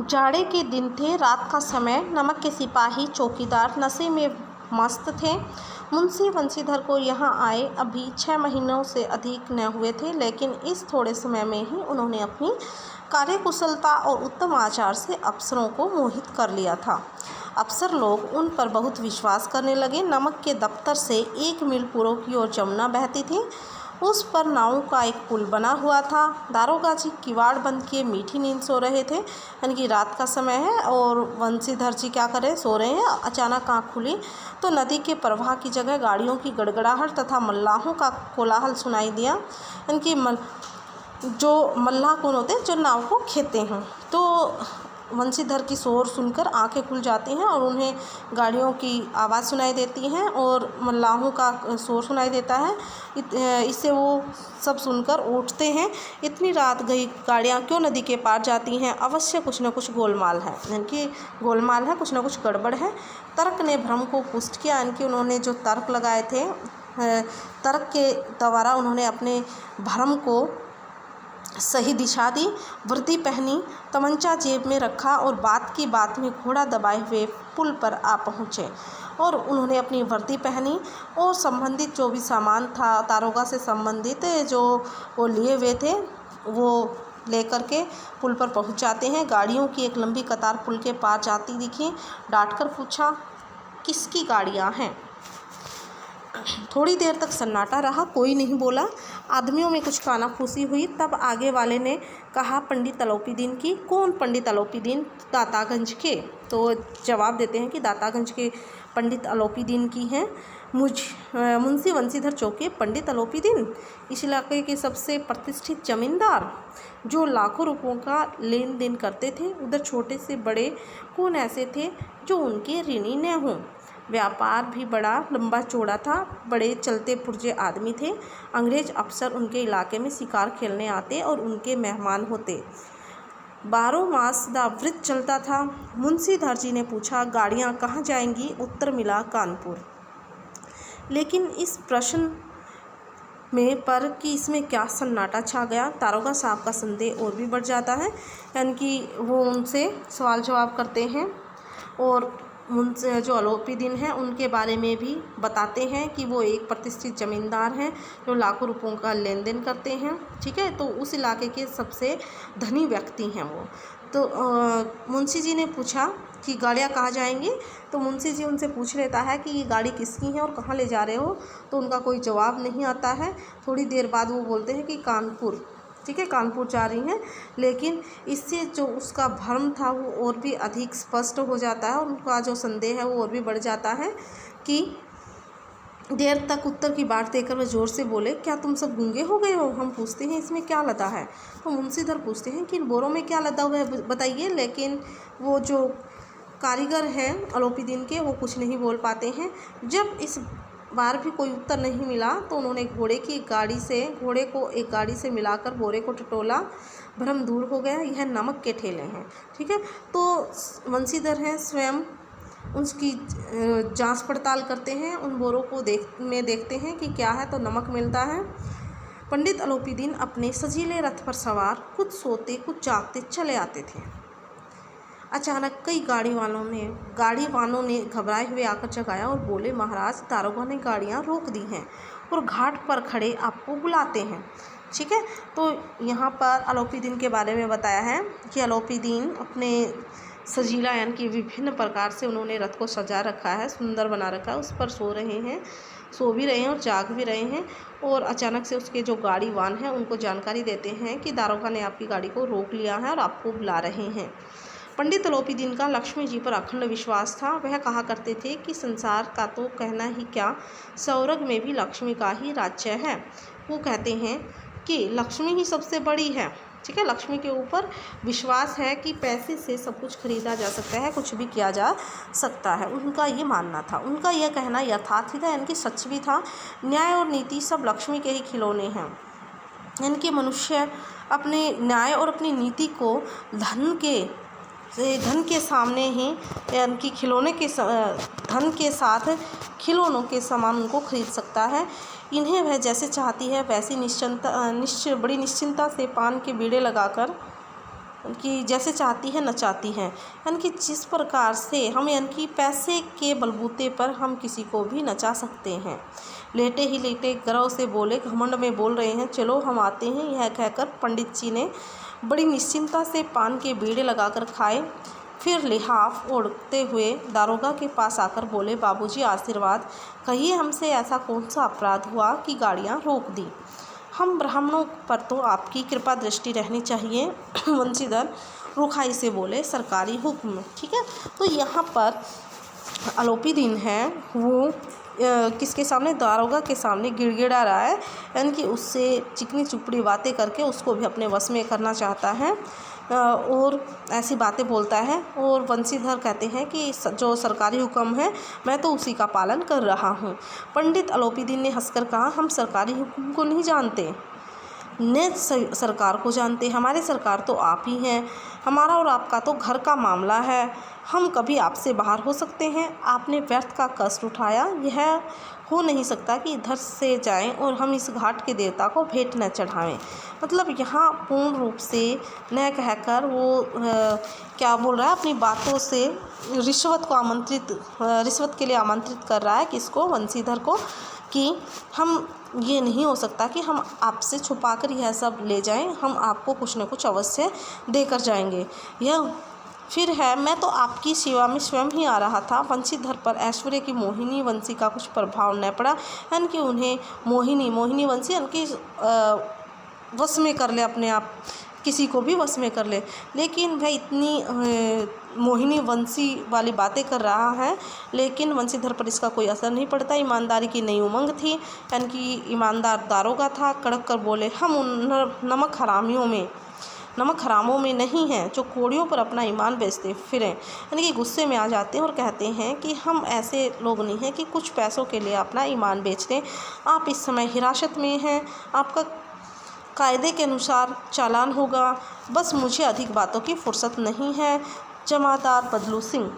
जाड़े के दिन थे, रात का समय। नमक के सिपाही चौकीदार नशे में मस्त थे। मुंशी बंशीधर को यहाँ आए अभी 6 महीनों से अधिक न हुए थे, लेकिन इस थोड़े समय में ही उन्होंने अपनी कार्यकुशलता और उत्तम आचार से अफसरों को मोहित कर लिया था। अफसर लोग उन पर बहुत विश्वास करने लगे। नमक के दफ्तर से 1 मील पूर्व की ओर जमुना बहती थी। उस पर नाव का एक पुल बना हुआ था। दारोगा जी किवाड़ बंद किए मीठी नींद सो रहे थे, यानी कि रात का समय है और बंशीधर जी क्या कर रहे, सो रहे हैं। अचानक आँख खुली तो नदी के प्रवाह की जगह गाड़ियों की गड़गड़ाहट तथा मल्लाहों का कोलाहल सुनाई दिया। यानी कि जो मल्लाह कौन होते हैं, जो नाव को खेते हैं। तो बंशीधर की शोर सुनकर आंखें खुल जाती हैं और उन्हें गाड़ियों की आवाज़ सुनाई देती है और मल्लाहों का शोर सुनाई देता है। इससे वो सब सुनकर उठते हैं। इतनी रात गई, गाड़ियाँ क्यों नदी के पार जाती हैं? अवश्य कुछ न कुछ गोलमाल है, यानी कि गोलमाल है, कुछ न कुछ गड़बड़ है। तर्क ने भ्रम को पुष्ट किया, यानी कि उन्होंने जो तर्क लगाए थे, तर्क के द्वारा उन्होंने अपने भ्रम को सही दिशा दी। वर्दी पहनी, तमंचा जेब में रखा और बात की बात में घोड़ा दबाए हुए पुल पर आ पहुँचे। और उन्होंने अपनी वर्दी पहनी और संबंधित जो भी सामान था, दारोगा से संबंधित जो वो लिए हुए थे, वो लेकर के पुल पर पहुँच जाते हैं। गाड़ियों की एक लंबी कतार पुल के पार जाती दिखी। डांटकर पूछा, किसकी गाड़ियाँ हैं? थोड़ी देर तक सन्नाटा रहा, कोई नहीं बोला। आदमियों में कुछ कानाफूसी हुई। तब आगे वाले ने कहा, पंडित अलौपीदीन की। कौन पंडित अलौपीदीन? दातागंज के। तो जवाब देते हैं कि दातागंज के पंडित अलौपीदीन की हैं। मुंशी बंशीधर चौके पंडित अलौपीदीन, इस इलाके के सबसे प्रतिष्ठित जमींदार, जो लाखों रुपयों का लेन देन करते थे। उधर छोटे से बड़े कौन ऐसे थे जो उनके ऋणी न हों? व्यापार भी बड़ा लंबा चौड़ा था, बड़े चलते पुर्जे आदमी थे। अंग्रेज अफसर उनके इलाके में शिकार खेलने आते और उनके मेहमान होते। 12 मास दा व्रत चलता था। मुंशीधर जी ने पूछा, गाड़ियाँ कहाँ जाएंगी? उत्तर मिला, कानपुर। लेकिन इस प्रश्न में पर कि इसमें क्या सन्नाटा छा गया। दारोगा साहब का संदेह और भी बढ़ जाता है, यानी कि वो उनसे सवाल जवाब करते हैं और उनसे जो अलौपीदीन हैं उनके बारे में भी बताते हैं कि वो एक प्रतिष्ठित ज़मींदार हैं जो लाखों रुपयों का लेन देन करते हैं। ठीक है, तो उस इलाके के सबसे धनी व्यक्ति हैं वो। तो मुंशी जी ने पूछा कि गाड़ियाँ कहाँ जाएंगी? तो मुंशी जी उनसे पूछ लेता है कि ये गाड़ी किसकी है और कहाँ ले जा रहे हो? तो उनका कोई जवाब नहीं आता है। थोड़ी देर बाद वो बोलते हैं कि कानपुर। ठीक है, कानपुर जा रही हैं। लेकिन इससे जो उसका भ्रम था वो और भी अधिक स्पष्ट हो जाता है और उनका जो संदेह है वो और भी बढ़ जाता है कि देर तक उत्तर की बात देकर वह जोर से बोले, क्या तुम सब गूंगे हो गए हो? हम पूछते हैं, इसमें क्या लदा है? तो मुंशीधर पूछते हैं कि इन बोरों में क्या लदा हुआ है, बताइए। लेकिन वो जो कारीगर हैं अलौपीदीन के, वो कुछ नहीं बोल पाते हैं। जब इस बार भी कोई उत्तर नहीं मिला तो उन्होंने घोड़े को एक गाड़ी से मिलाकर बोरे को टटोला। भ्रम दूर हो गया, यह नमक के ठेले हैं। ठीक है, तो बंशीधर हैं स्वयं उसकी जांच पड़ताल करते हैं। उन बोरों को देखते हैं कि क्या है, तो नमक मिलता है। पंडित अलौपीदीन अपने सजीले रथ पर सवार कुछ सोते कुछ जागते चले आते थे। अचानक कई गाड़ी वालों ने घबराए हुए आकर जगाया और बोले, महाराज, दारोगा ने गाड़ियाँ रोक दी हैं और घाट पर खड़े आपको बुलाते हैं। ठीक है, तो यहाँ पर अलौपीदीन के बारे में बताया है कि अलौपीदीन अपने सजीला यानी कि विभिन्न प्रकार से उन्होंने रथ को सजा रखा है, सुंदर बना रखा है। उस पर सो भी रहे हैं और जाग भी रहे हैं। और अचानक से उसके जो गाड़ीवान हैं उनको जानकारी देते हैं कि दारोगा ने आपकी गाड़ी को रोक लिया है और आपको बुला रहे हैं। पंडित अलौपीदीन का लक्ष्मी जी पर अखंड विश्वास था। वह कहा करते थे कि संसार का तो कहना ही क्या, स्वर्ग में भी लक्ष्मी का ही राज्य है। वो कहते हैं कि लक्ष्मी ही सबसे बड़ी है। ठीक है, लक्ष्मी के ऊपर विश्वास है कि पैसे से सब कुछ खरीदा जा सकता है, कुछ भी किया जा सकता है। उनका ये मानना था, उनका यह कहना यथार्थ था, यानी कि सच भी था। न्याय और नीति सब लक्ष्मी के ही खिलौने हैं। यानी कि मनुष्य अपने न्याय और अपनी नीति को धन के सामने ही, यानी कि धन के साथ खिलौनों के समान उनको खरीद सकता है। इन्हें वह जैसे चाहती है वैसी बड़ी निश्चिंता से पान के बीड़े लगाकर कि जैसे चाहती है नचाती हैं। यानी कि जिस प्रकार से हम यानी कि पैसे के बलबूते पर हम किसी को भी नचा सकते हैं। लेटे ही लेटे गर्व से बोले, घमंड में बोल रहे हैं, चलो हम आते हैं। यह कहकर पंडित जी ने बड़ी निश्चिंतता से पान के बीड़े लगाकर खाए। फिर लिहाफ ओढ़ते हुए दारोगा के पास आकर बोले, बाबूजी आशीर्वाद, कहिए हमसे ऐसा कौन सा अपराध हुआ कि गाड़ियाँ रोक दी? हम ब्राह्मणों पर तो आपकी कृपा दृष्टि रहनी चाहिए। वंशीधर रुखाई से बोले, सरकारी हुक्म। ठीक है, तो यहाँ पर आरोपी दिन है वो किसके सामने? दारोगा के सामने गिड़गिड़ा रहा है, यानी कि उससे चिकनी चुपड़ी बातें करके उसको भी अपने वश में करना चाहता है और ऐसी बातें बोलता है। और वंशीधर कहते हैं कि जो सरकारी हुक्म है मैं तो उसी का पालन कर रहा हूँ। पंडित आलोपीदीन ने हंसकर कहा, हम सरकारी हुक्म को नहीं जानते, ने सरकार को जानते। हमारे सरकार तो आप ही हैं। हमारा और आपका तो घर का मामला है। हम कभी आपसे बाहर हो सकते हैं? आपने व्यर्थ का कष्ट उठाया। यह हो नहीं सकता कि इधर से जाएं और हम इस घाट के देवता को भेंट न चढ़ावें। मतलब यहाँ पूर्ण रूप से न कहकर वो क्या बोल रहा है, अपनी बातों से रिश्वत के लिए आमंत्रित कर रहा है किसको? वंशीधर को, कि हम ये नहीं हो सकता कि हम आपसे छुपाकर यह सब ले जाएं, हम आपको कुछ न कुछ अवश्य देकर जाएंगे। यह फिर है, मैं तो आपकी सेवा में स्वयं ही आ रहा था। वंशीधर पर ऐश्वर्य की मोहिनी वंशी का कुछ प्रभाव न पड़ा, यानी कि उन्हें मोहिनी वंशी यानी कि वश में कर ले, अपने आप किसी को भी वश में कर ले। लेकिन वह इतनी मोहिनी वंशी वाली बातें कर रहा है, लेकिन वंशीधर पर इसका कोई असर नहीं पड़ता। ईमानदारी की नई उमंग थी, यानी कि ईमानदार दारोगा था। कड़क कर बोले, हम उन नमक हरामों में नहीं हैं जो कोड़ियों पर अपना ईमान बेचते फिरें। यानी कि गुस्से में आ जाते हैं और कहते हैं कि हम ऐसे लोग नहीं हैं कि कुछ पैसों के लिए अपना ईमान बेच दें। आप इस समय हिरासत में हैं, आपका कायदे के अनुसार चालान होगा। बस मुझे अधिक बातों की फुर्सत नहीं है। जमादार बदलू सिंह।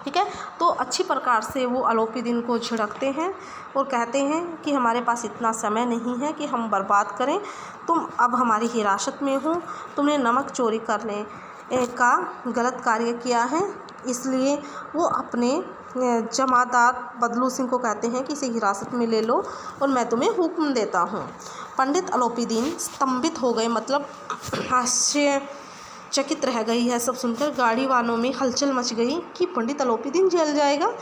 ठीक है, तो अच्छी प्रकार से वो आलोपीदीन को झिड़कते हैं और कहते हैं कि हमारे पास इतना समय नहीं है कि हम बर्बाद करें। तुम अब हमारी हिरासत में हो, तुमने नमक चोरी करने का गलत कार्य किया है। इसलिए वो अपने जमादार बदलू सिंह को कहते हैं कि इसे हिरासत में ले लो और मैं तुम्हें हुक्म देता हूँ। पंडित आलोपीदीन स्तंभित हो गए, मतलब आश्चर्यचकित रह गई है सब सुनकर। गाड़ी वालों में हलचल मच गई कि पंडित आलोपीदीन जेल जाएगा।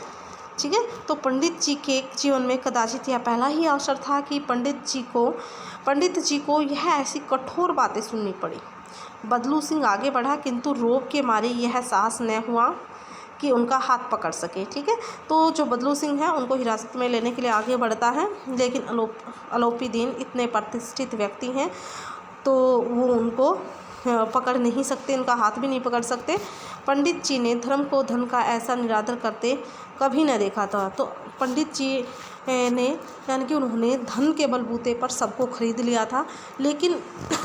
ठीक है, तो पंडित जी के जीवन में कदाचित यह पहला ही अवसर था कि पंडित जी को यह ऐसी कठोर बातें सुननी पड़ी। बदलू सिंह आगे बढ़ा, किंतु रोब के मारे यह साहस न हुआ कि उनका हाथ पकड़ सके। ठीक है, तो जो बदलू सिंह है उनको हिरासत में लेने के लिए आगे बढ़ता है, लेकिन आलोपीदीन इतने प्रतिष्ठित व्यक्ति हैं तो वो उनको पकड़ नहीं सकते, इनका हाथ भी नहीं पकड़ सकते। पंडित जी ने धर्म को धन का ऐसा निरादर करते कभी न देखा था। तो पंडित जी ने यानी कि उन्होंने धन के बलबूते पर सबको खरीद लिया था, लेकिन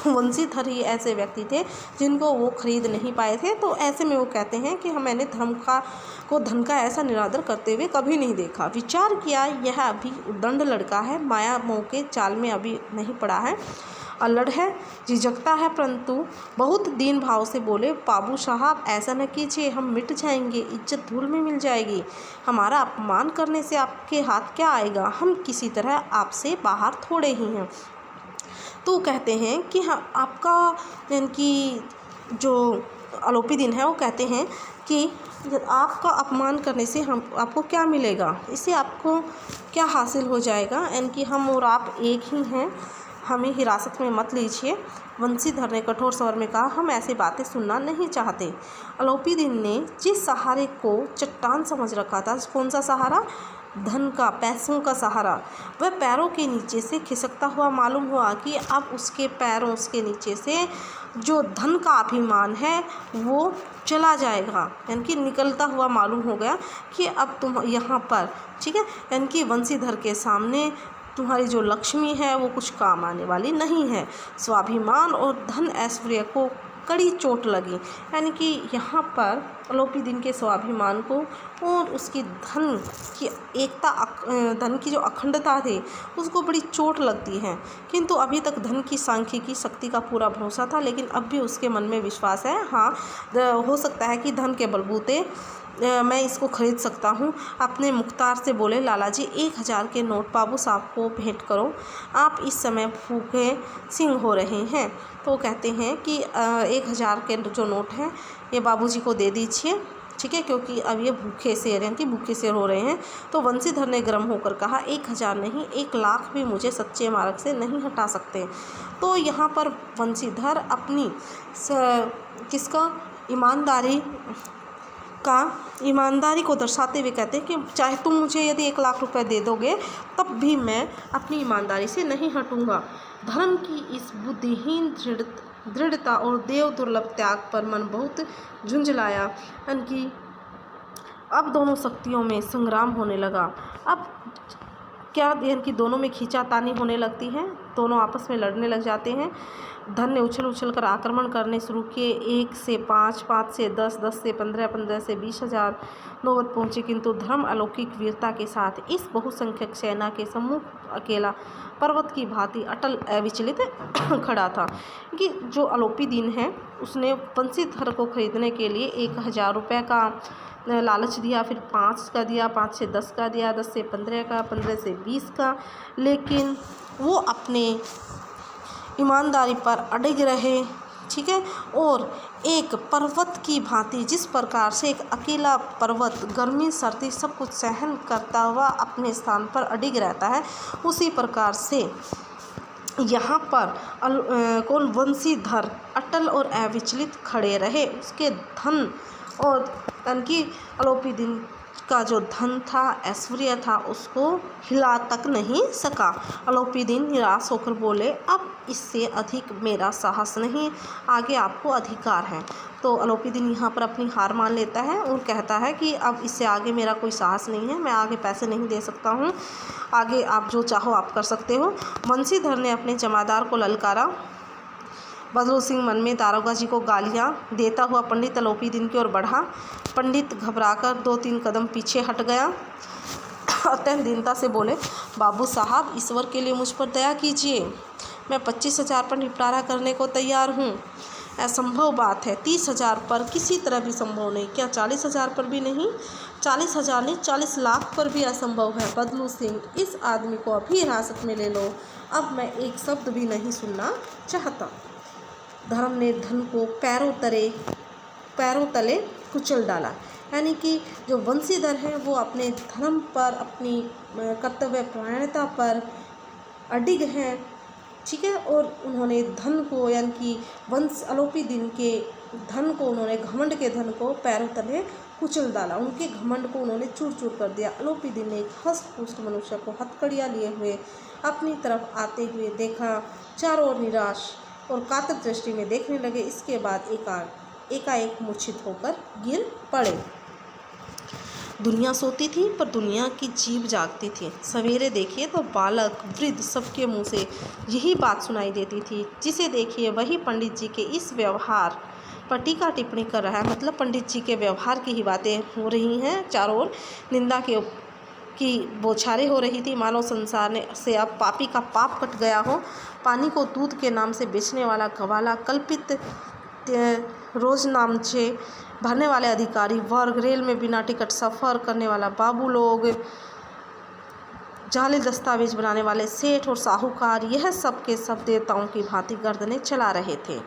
वंशीधर ही ऐसे व्यक्ति थे जिनको वो खरीद नहीं पाए थे। तो ऐसे में वो कहते हैं कि मैंने धन का ऐसा निरादर करते हुए कभी नहीं देखा। विचार किया, यह अभी उद्दंड लड़का है, माया मोह के जाल में अभी नहीं पड़ा है, अल्लड़ है, झिझकता है, परंतु बहुत दीन भाव से बोले, बाबू साहब ऐसा न कीजिए, हम मिट जाएंगे, इज्जत धूल में मिल जाएगी। हमारा अपमान करने से आपके हाथ क्या आएगा? हम किसी तरह आपसे बाहर थोड़े ही हैं। तो कहते हैं कि हाँ, आपका यानी कि जो आलोपीदीन है वो कहते हैं कि आपका अपमान करने से आपको क्या मिलेगा, इससे आपको क्या हासिल हो जाएगा? यानी कि हम और आप एक ही हैं, हमें हिरासत में मत लीजिए। वंशीधर ने कठोर स्वर में कहा, हम ऐसी बातें सुनना नहीं चाहते। आलोपीदीन ने जिस सहारे को चट्टान समझ रखा था, कौन सा सहारा? धन का, पैसों का सहारा, वह पैरों के नीचे से खिसकता हुआ मालूम हुआ कि अब उसके पैरों के नीचे से जो धन का अभिमान है वो चला जाएगा, यानी कि निकलता हुआ मालूम हो गया कि अब तुम यहाँ पर, ठीक है, यानी कि वंशीधर के सामने तुम्हारी जो लक्ष्मी है वो कुछ काम आने वाली नहीं है। स्वाभिमान और धन ऐश्वर्य को कड़ी चोट लगी। यानी कि यहाँ पर अलोपीदीन के स्वाभिमान को और उसकी धन की एकता, धन की जो अखंडता थी उसको बड़ी चोट लगती है। किंतु अभी तक धन की सांख्यिकी शक्ति का पूरा भरोसा था, लेकिन अब भी उसके मन में विश्वास है, हाँ हो सकता है कि धन के बलबूते मैं इसको खरीद सकता हूँ। अपने मुख्तार से बोले, लाला जी 1000 के नोट बाबू साहब को भेंट करो, आप इस समय भूखे सिंह हो रहे हैं। तो कहते हैं कि 1000 के जो नोट हैं ये बाबूजी को दे दीजिए, ठीक है, क्योंकि अब ये भूखे शेर हैं कि भूखे शेर हो रहे हैं। तो वंशीधर ने गर्म होकर कहा, 1000 नहीं 1,00,000 भी मुझे सच्चे मार्ग से नहीं हटा सकते। तो यहाँ पर वंशीधर अपनी किसका ईमानदारी को दर्शाते हुए कहते हैं कि चाहे तुम मुझे यदि 1,00,000 रुपये दे दोगे तब भी मैं अपनी ईमानदारी से नहीं हटूँगा। धर्म की इस बुद्धिहीन दृढ़ता और देव दुर्लभ त्याग पर मन बहुत झुंझलाया। यानी अब दोनों शक्तियों में संग्राम होने लगा। अब क्या कि दोनों में खींचातानी होने लगती है, दोनों आपस में लड़ने लग जाते हैं। धन ने उछल कर आक्रमण करने शुरू किए। 1 से 5, 5 से 10, 10 से 15, 15 से 20,000 नौबत पहुँची, किंतु धर्म अलौकिक वीरता के साथ इस बहुसंख्यक सेना के सम्मुख अकेला पर्वत की भांति अटल अविचलित खड़ा था। कि जो अलोपीदीन है उसने वंशीधर को खरीदने के लिए 1000 रुपये का लालच दिया, फिर 5 का दिया, 5 से 10 का दिया, 10 से 15 का, 15 से 20 का, लेकिन वो अपने ईमानदारी पर अड़िग रहे, ठीक है। और एक पर्वत की भांति, जिस प्रकार से एक अकेला पर्वत गर्मी सर्दी सब कुछ सहन करता हुआ अपने स्थान पर अड़िग रहता है, उसी प्रकार से यहाँ पर कौन वंशीधर अटल और अविचलित खड़े रहे। उसके धन और उनकी अलोपीदीन का जो धन था, ऐश्वर्य था, उसको हिला तक नहीं सका। अलोपीदीन निराश होकर बोले, अब इससे अधिक मेरा साहस नहीं, आगे आपको अधिकार है। तो अलोपीदीन यहाँ पर अपनी हार मान लेता है और कहता है कि अब इससे आगे मेरा कोई साहस नहीं है, मैं आगे पैसे नहीं दे सकता हूँ, आगे आप जो चाहो आप कर सकते हो। वंशीधर ने अपने जमादार को ललकारा। बदलू सिंह मन में दारोगा जी को गालियाँ देता हुआ पंडित अलोपीदीन की ओर बढ़ा। पंडित घबराकर 2-3 कदम पीछे हट गया। अत्यंत दीनता से बोले, बाबू साहब ईश्वर के लिए मुझ पर दया कीजिए, मैं 25,000 पर निपटारा करने को तैयार हूँ। असंभव बात है, 30,000 पर किसी तरह भी संभव नहीं। क्या 40,000 पर भी नहीं? 40,000 नहीं 40 लाख पर भी असंभव है। बदलू सिंह, इस आदमी को अभी हिरासत में ले लो, अब मैं एक शब्द भी नहीं सुनना चाहता। धर्म ने धन को पैरों तले कुचल डाला। यानी कि जो वंशीधर हैं वो अपने धर्म पर, अपनी कर्तव्य परायणता पर अडिग हैं, ठीक है। और उन्होंने धन को, यानी कि अलोपीदीन के धन को, उन्होंने घमंड के धन को पैरों तले कुचल डाला, उनके घमंड को उन्होंने चूर चूर कर दिया। अलोपीदीन ने एक हष्ट-पुष्ट मनुष्य को हथकड़ियाँ लिए हुए अपनी तरफ आते हुए देखा। चारों ओर निराश और कातर दृष्टि में देखने लगे। इसके बाद एकाएक मूर्छित होकर गिर पड़े। दुनिया सोती थी पर दुनिया की जीभ जागती थी। सवेरे देखिए तो बालक वृद्ध सबके मुंह से यही बात सुनाई देती थी। जिसे देखिए वही पंडित जी के इस व्यवहार पर टीका टिप्पणी कर रहा है। मतलब पंडित जी के व्यवहार की ही बातें हो रही हैं। चारों ओर निंदा की बौछारें हो रही थी। मानव संसार से अब पापी का पाप कट गया हो। पानी को दूध के नाम से बेचने वाला गवाला, कल्पित रोज नामचे भरने वाले अधिकारी वर्ग, रेल में बिना टिकट सफ़र करने वाला बाबू लोग, जाली दस्तावेज बनाने वाले सेठ और साहूकार, यह सब के सब देवताओं की भांति गर्दनें चला रहे थे।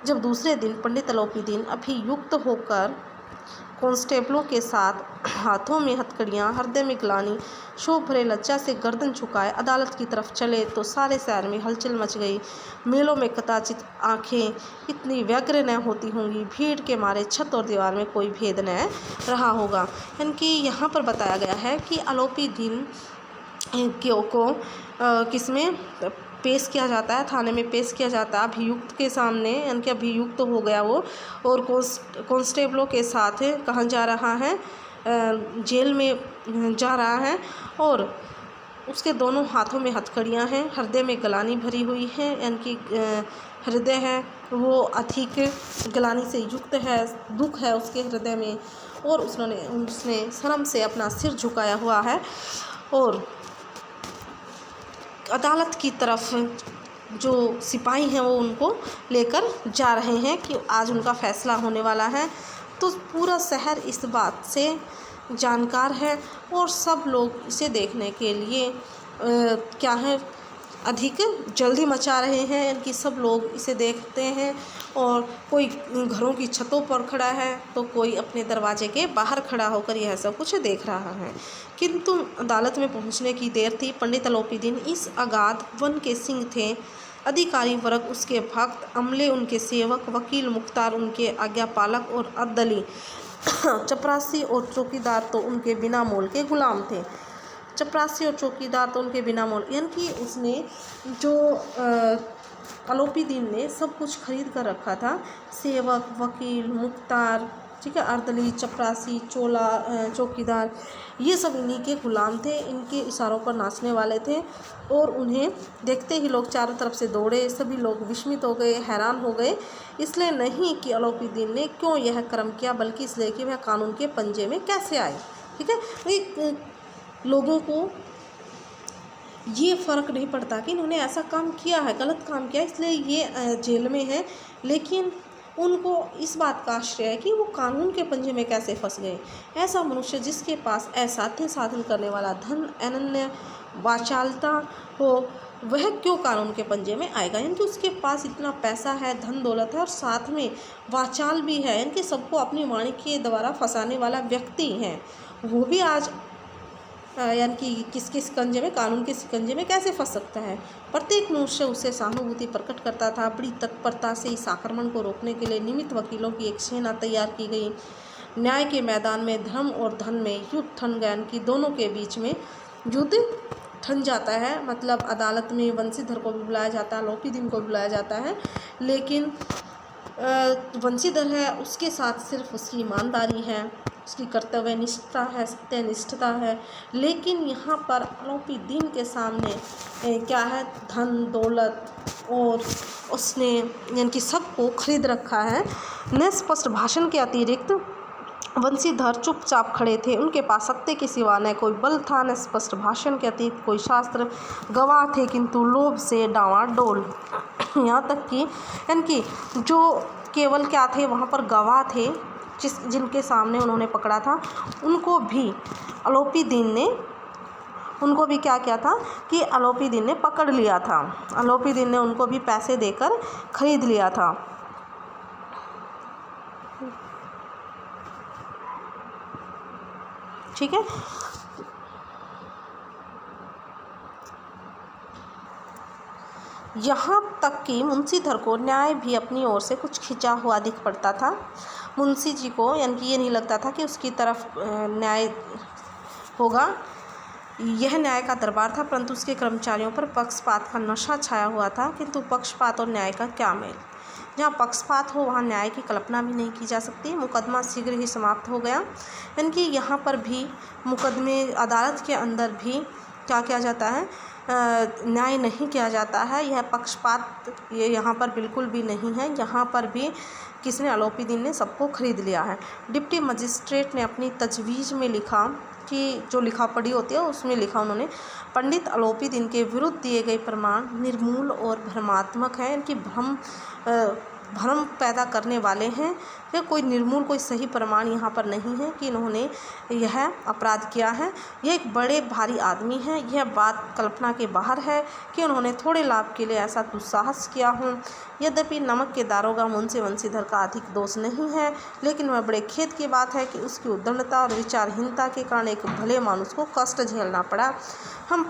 जब दूसरे दिन पंडित अलोपीदीन अभियुक्त होकर कांस्टेबलों के साथ हाथों में हथकड़ियाँ, हृदय में ग्लानि, शोभ भरे लज्जा से गर्दन झुकाए अदालत की तरफ चले तो सारे शहर में हलचल मच गई। मेलों में कदाचित आंखें इतनी व्यग्र न होती होंगी, भीड़ के मारे छत और दीवार में कोई भेद न रहा होगा। यानी यहाँ पर बताया गया है कि अलोपीदीन को किसमें पेश किया जाता है, थाने में पेश किया जाता है अभियुक्त के सामने। यानी कि अभियुक्त हो गया वो, और कांस्टेबलों के साथ कहाँ जा रहा है, जेल में जा रहा है। और उसके दोनों हाथों में हथकड़ियाँ हैं, हृदय में गलानी भरी हुई है, यानी कि हृदय है वो अधिक ग्लानि से युक्त है, दुख है उसके हृदय में, और उसने शर्म से अपना सिर झुकाया हुआ है और अदालत की तरफ जो सिपाही हैं वो उनको लेकर जा रहे हैं कि आज उनका फैसला होने वाला है। तो पूरा शहर इस बात से जानकार है और सब लोग इसे देखने के लिए क्या है अधिक जल्दी मचा रहे हैं कि सब लोग इसे देखते हैं, और कोई घरों की छतों पर खड़ा है तो कोई अपने दरवाजे के बाहर खड़ा होकर यह सब कुछ देख रहा है। किंतु अदालत में पहुंचने की देर थी। पंडित अलोपीदीन इस अगाध वन के सिंह थे। अधिकारी वर्ग उसके भक्त, अमले उनके सेवक, वकील मुख्तार उनके आज्ञापालक और अद्दली चपरासी और चौकीदार तो उनके बिना मोल के गुलाम थे। चपरासी और चौकीदार तो उनके बिना मोल, यानी कि उसने जो अलोपीदीन ने सब कुछ खरीद कर रखा था, सेवक, वकील, मुख्तार, ठीक है, अर्दली, चपरासी, चौकीदार, ये सब इन्हीं के गुलाम थे, इनके इशारों पर नाचने वाले थे। और उन्हें देखते ही लोग चारों तरफ से दौड़े। सभी लोग विस्मित हो गए, हैरान हो गए, इसलिए नहीं कि अलोपीदीन ने क्यों यह कर्म किया, बल्कि इसलिए कि वह कानून के पंजे में कैसे आए। ठीक है, लोगों को ये फ़र्क नहीं पड़ता कि इन्होंने ऐसा काम किया है, गलत काम किया, इसलिए ये जेल में है, लेकिन उनको इस बात का आश्चर्य है कि वो कानून के पंजे में कैसे फंस गए। ऐसा मनुष्य जिसके पास असाध्य साधन करने वाला धन, अनन्य वाचालता हो, वह क्यों कानून के पंजे में आएगा। यानी कि उसके पास इतना पैसा है, धन दौलत है, और साथ में वाचाल भी है, यानी कि सबको अपनी वाणी के द्वारा फंसाने वाला व्यक्ति है, वो भी आज यानी कि किसके शिकंजे में, कानून के शिकंजे में कैसे फंस सकता है। प्रत्येक मनुष्य उसे सहानुभूति प्रकट करता था। बड़ी तत्परता से इस आक्रमण को रोकने के लिए नियमित वकीलों की एक सेना तैयार की गई। न्याय के मैदान में धर्म और धन में युद्ध ठन गया, कि दोनों के बीच में युद्ध ठन जाता है। मतलब अदालत में वंशीधर को भी बुलाया जाता है, अलोपीदीन को भी बुलाया जाता है, लेकिन वंशीधर है उसके साथ सिर्फ उसकी ईमानदारी है, उसकी कर्तव्य निष्ठा है, सत्यनिष्ठता है। लेकिन यहाँ पर अलोपीदीन के सामने क्या है, धन दौलत, और उसने यानी कि सबको खरीद रखा है। निष्पष्ट भाषण के अतिरिक्त वंशीधर चुपचाप खड़े थे। उनके पास सत्य के सिवा न कोई बल था, न स्पष्ट भाषण के अतिरिक्त कोई शास्त्र। गवाह थे किंतु लोभ से डावाडोल। यहाँ तक कि यानी कि जो केवल क्या थे, वहाँ पर गवाह थे जिनके सामने उन्होंने पकड़ा था, उनको भी अलोपीदीन ने क्या किया था कि अलोपीदीन ने पकड़ लिया था। अलोपीदीन ने उनको भी पैसे देकर खरीद लिया था। ठीक है, यहाँ तक कि मुंशीधर को न्याय भी अपनी ओर से कुछ खिंचा हुआ दिख पड़ता था। मुंशी जी को यानी कि ये नहीं लगता था कि उसकी तरफ न्याय होगा। यह न्याय का दरबार था, परंतु उसके कर्मचारियों पर पक्षपात का नशा छाया हुआ था। किंतु पक्षपात और न्याय का क्या मेल। जहाँ पक्षपात हो वहाँ न्याय की कल्पना भी नहीं की जा सकती। मुकदमा शीघ्र ही समाप्त हो गया। यानी कि यहाँ पर भी मुकदमे, अदालत के अंदर भी क्या किया जाता है, न्याय नहीं किया जाता है। यह पक्षपात ये यहाँ पर बिल्कुल भी नहीं है। यहाँ पर भी किसने, अलोपीदीन ने सबको खरीद लिया है। डिप्टी मजिस्ट्रेट ने अपनी तजवीज़ में लिखा कि जो लिखा पढ़ी होती है उसमें लिखा उन्होंने, पंडित अलोपीदीन के विरुद्ध दिए गए प्रमाण निर्मूल और भ्रमात्मक हैं। इनकी भ्रम पैदा करने वाले हैं। या कोई निर्मूल, कोई सही प्रमाण यहाँ पर नहीं है कि इन्होंने यह अपराध किया है। यह एक बड़े भारी आदमी हैं। यह बात कल्पना के बाहर है कि उन्होंने थोड़े लाभ के लिए ऐसा दुस्साहस किया हो। यद्यपि नमक के दारोगा मुंशी वंशीधर का अधिक दोष नहीं है, लेकिन वह बड़े खेद की बात है कि उसकी उद्दंडता और विचारहीनता के कारण एक भले मानुष को कष्ट झेलना पड़ा। हम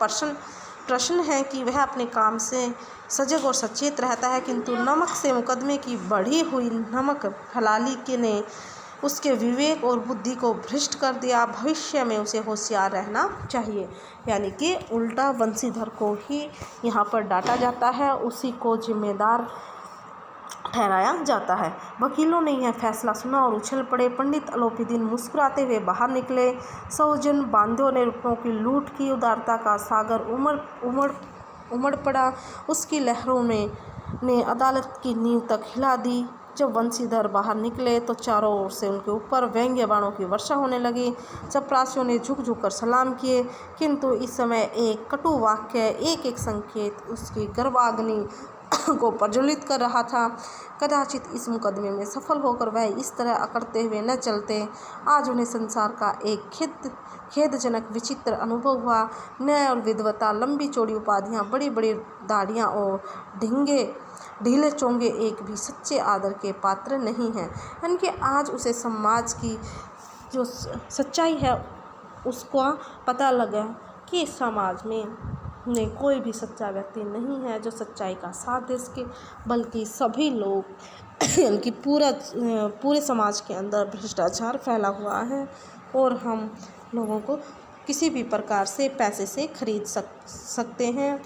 प्रश्न है कि वह अपने काम से सजग और सचेत रहता है, किंतु नमक से मुकदमे की बढ़ी हुई नमक हलाली के ने उसके विवेक और बुद्धि को भ्रष्ट कर दिया। भविष्य में उसे होशियार रहना चाहिए। यानी कि उल्टा वंशीधर को ही यहाँ पर डांटा जाता है, उसी को जिम्मेदार ठहराया जाता है। वकीलों ने यह फैसला सुना और उछल पड़े। पंडित अलोपीदीन मुस्कुराते हुए बाहर निकले। सौजन बांधों ने रुपयों की लूट की। उदारता का सागर उमड़ पड़ा। उसकी लहरों में ने अदालत की नींव तक हिला दी। जब वंशीधर बाहर निकले तो चारों ओर से उनके ऊपर व्यंग्य बाणों की वर्षा होने लगी। चपरासियों ने झुक झुक कर सलाम किए, किंतु इस समय एक कटु वाक्य, एक एक संकेत उसकी गर्वाग्नि को प्रज्वलित कर रहा था। कदाचित इस मुकदमे में सफल होकर वह इस तरह अकड़ते हुए न चलते। आज उन्हें संसार का एक खेदजनक विचित्र अनुभव हुआ। न्याय और विद्वता, लंबी चौड़ी उपाधियाँ, बड़ी बड़ी दाढ़ियाँ और ढीले चोंगे एक भी सच्चे आदर के पात्र नहीं हैं। यानी कि आज उसे समाज की जो सच्चाई है उसका पता लगा कि समाज में कोई भी सच्चा व्यक्ति नहीं है जो सच्चाई का साथ दे सके, बल्कि सभी लोग यानी कि पूरे समाज के अंदर भ्रष्टाचार फैला हुआ है और हम लोगों को किसी भी प्रकार से पैसे से खरीद सकते हैं।